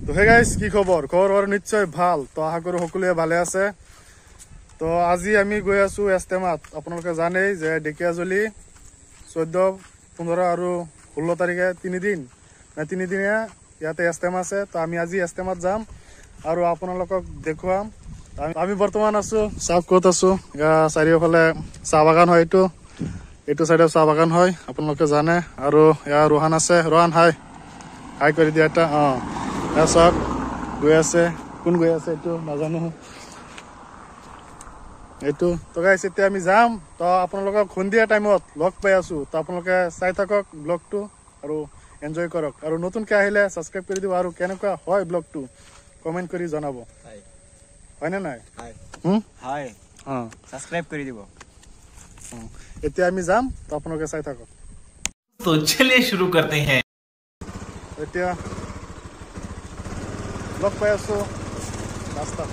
তো hey guys কি খবৰ নিশ্চয় ভাল তো আশা কৰো সকলোৱে ভালে আছে তো আজি আমি গৈ আছো এস্তেমাত আপোনালোকে জানেই যে ডেকিয়াজলি 14 15 আৰু 16 তাৰিখে 3 দিনীয়া ইয়াতে এস্তেমা আছে তো আমি আজি এস্তেমাত যাম আৰু আপোনালোকক দেখুৱাম আমি বৰ্তমান আছো চাওক ক'ত আছো চাৰিওফালে চাহ বাগান হয় এইটো সাইডে চাহ বাগান হয় আপোনালোকে জানে আৰু ইয়াৰ ৰোহান আছে ৰোহান হাই কৰি দিয়া এটা চাওক গৈ আছে কোন গৈ আছে এইটো নাজানো এইটো তো গাইস এতিয়া আমি যাম তো আপোনালোকক সন্ধিয়া টাইমত লগ পাই আছো তো আপোনালোকে চাই থাকক ব্লগটো আৰু এনজয় কৰক আৰু নতুনকৈ আহিলে সাবস্ক্ৰাইব কৰি দিব আৰু কেনেকুৱা হয় ব্লগটো কমেন্ট কৰি জনাব হয় না নাই হয় সাবস্ক্ৰাইব কৰি দিব এতিয়া আমি যাম তো আপোনালোকে চাই থাকক तो चलिए शुरू करते हैं এতিয়া লগ পাই আছো ৰাস্তা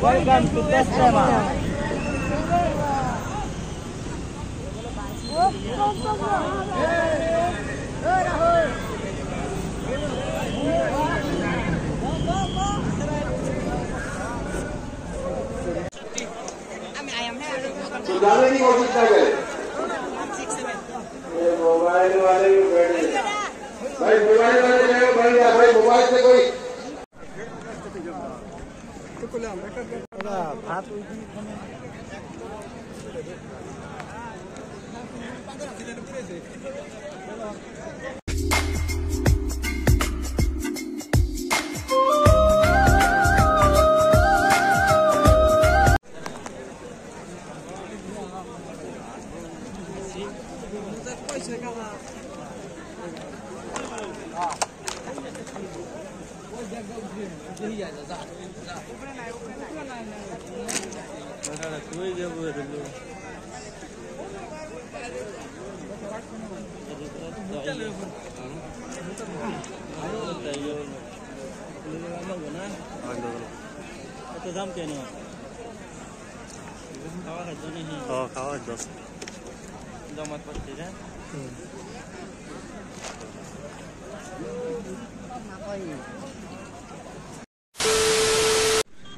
Welcome to Testama. सुधारने की कोशिश ना करें मोबाइल वाले भी बैठे भाई मोबाइल वाले जाओ भाई मोबाइल से कोई দাম কেন খাওয়া 10 জমাত করতে না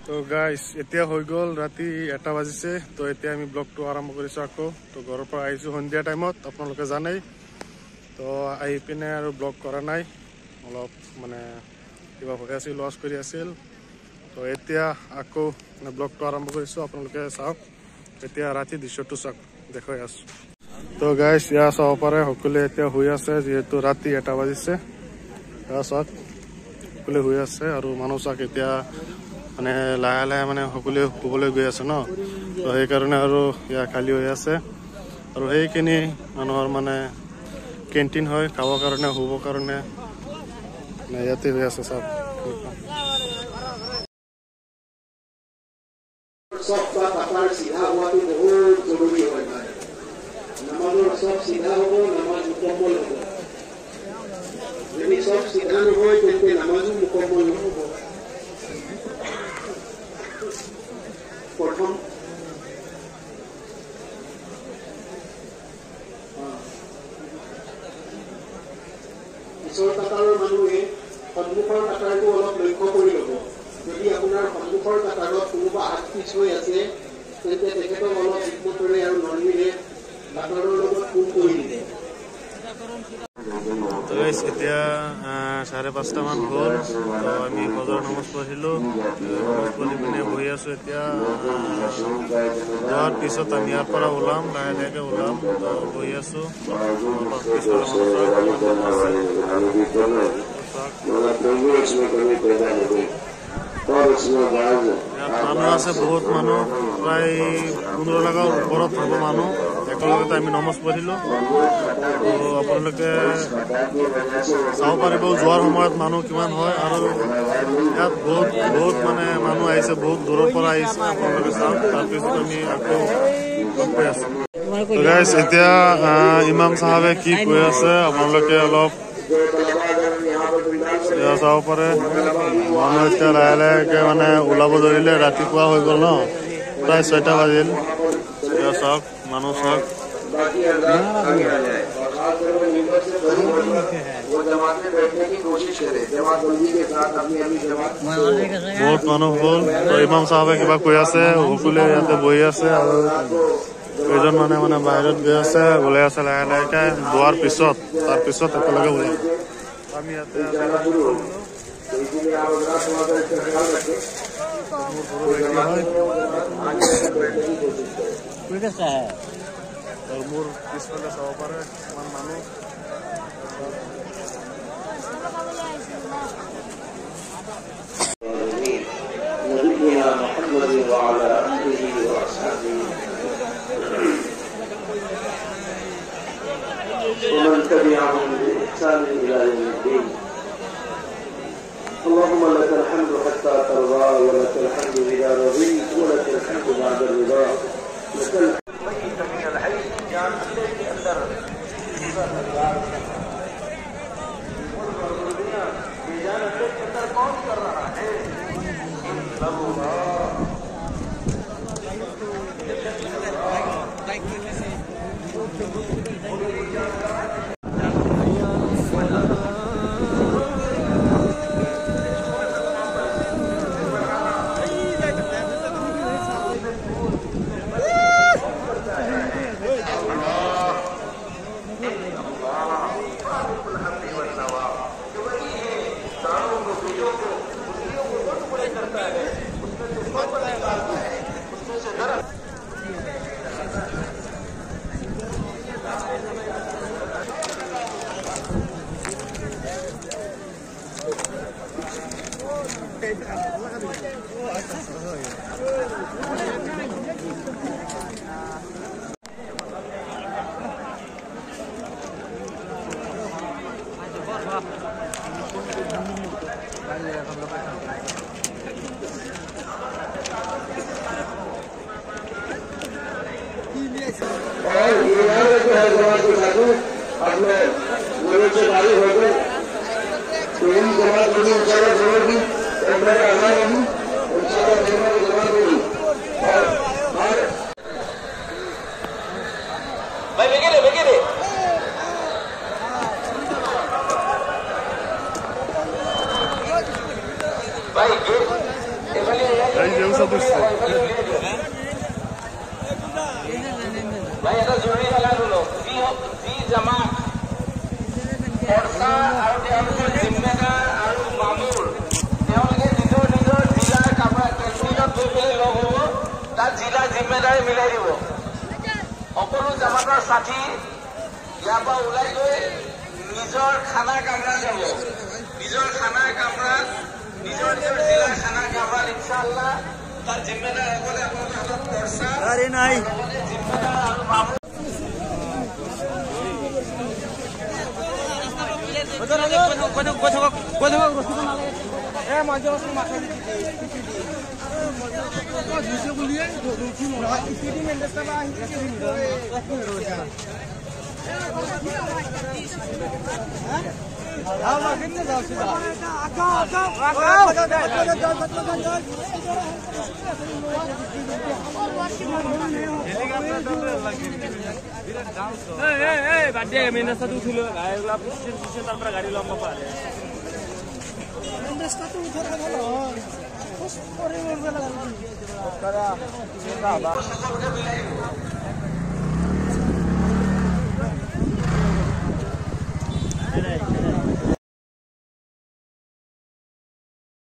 তো গাইস এতিয়া হৈ গল ৰাতি 1টা বাজিছে তো এতিয়া আমি ব্লগটো আৰম্ভ কৰিছো আকৌ তো ঘৰৰ পৰা আহিছো সন্ধিয়া টাইমত আপোনালোকে জানেই তো আহি পিনে আৰু ব্লগ কৰা নাই অলপ মানে কিবা হৈ আছিল লছ কৰি আছিল তো এতিয়া আকৌ ব্লগটো আৰম্ভ কৰিছো আপোনালোকে চাওক এতিয়া ৰাতি দৃশ্যটো চাওক দেখাই আছো তো গাইস ইয়াৰ চাব পাৰে সকলোৱে এতিয়া হৈ আছে যিহেতু ৰাতি 1টা বাজিছে চাওক সকলোৱে হৈ আছে আৰু মানুহ চাওক এতিয়া মানে লাহে মানে সকলোৱে শুবলৈ গৈ আছে ন তো সেইকাৰণে আৰু ইয়া খালী হৈ আছে আৰু সেইখিনি মানুহৰ মানে কেণ্টিন হয় খাবৰ কাৰণে শুবৰ কাৰণে ইয়াতে হৈ আছে চব सबका कपाल सीधा हुआ तो बहुत जरूरी है नमाज सब सीधा हो नमाज मुकम्मल हो यदि सब सीधा न हो तो नमाज मुकम्मल न हो प्रथम পিছৰ কাটাৰৰ মানুহে সন্মুখৰ কাটাৰটো অলপ লক্ষ্য কৰি ল'ব যদি আপোনাৰ সন্মুখৰ কাটাৰত কোনোবা হাত পিছ হৈ আছে তেন্তে তেখেতক অলপ হিকমতেৰে আৰু নৰমিৰে কাটাৰৰ লগত ফোন কৰি দিলে তো গাইস এতিয়া 5:30 মান হ'ল। তো আমি ফজৰ নামাজ পঢ়িলো, নামাজ পঢ়ি পিনে বহি আছো। এতিয়া যোৱাৰ পিছত আমি ইয়াৰ পৰা ওলাম, লাহে লাহেকে ওলাম। তো বহি আছো, মানুহ আছে, বহুত মানুহ, প্ৰায় 15 লাখৰ ওপৰত হ'ব মানুহ। একেলগতে আমি নমাজ পঢ়িলো। তো আপোনালোকে চাব পাৰিব যোৱাৰ সময়ত মানুহ কিমান হয়। আৰু ইয়াত বহুত মানে মানুহ আহিছে, বহুত দূৰৰ পৰা আহিছে। আপোনালোকে চাওক, তাৰপিছত আমি আকৌ গম পাই আছো। তো গাইছ এতিয়া ইমাম চাহাবে কি কৈ আছে আপোনালোকে অলপ চাব পাৰে। মানুহ এতিয়া লাহে লাহেকে মানে ওলাব ধৰিলে, ৰাতিপুৱা হৈ গ'ল ন, প্ৰায় 6টা বাজিল। এতিয়া চাওক, মানুহ চাওক, বহুত মানুহ হ'ল। তো ইমাম চাহাবে কিবা কৈ আছে, সকলোৱে ইয়াতে বহি আছে আৰু কেইজন মানে বাহিৰত গৈ আছে, ওলাই আছে লাহে লাহেকে। যোৱাৰ পিছত তাৰপিছত একেলগে ওলাম আমি ইয়াতে। মোৰ পিছফালে চাব পাৰে কিমান মানুহ। ومن تبعهم بإحسان إلى يوم الدين. اللهم لك الحمد حتى ترضى، ولك الحمد إذا رضيت، ولك الحمد بعد الرضا، لك الحمد من الحي جان के अंदर बेजान के अंदर कौन कर रहा है? জিলা জিম্মেদাৰী মিলাই দিব। সকলো জামাতৰ সাথী ইয়াৰ পৰা ওলাই গৈ নিজৰ খানা কামৰা যাব, নিজৰ খানা কামৰা, নিজৰ জিলাৰ খানা কামৰা ইনশাআল্লাহ তাৰ জিম্মেদাৰ সকলে আপোনালোকৰ হাতত পৰ্চা নাই জিম্মেদাৰ আৰু মামুৰ গাড়ি লম্বা পাৰে নাই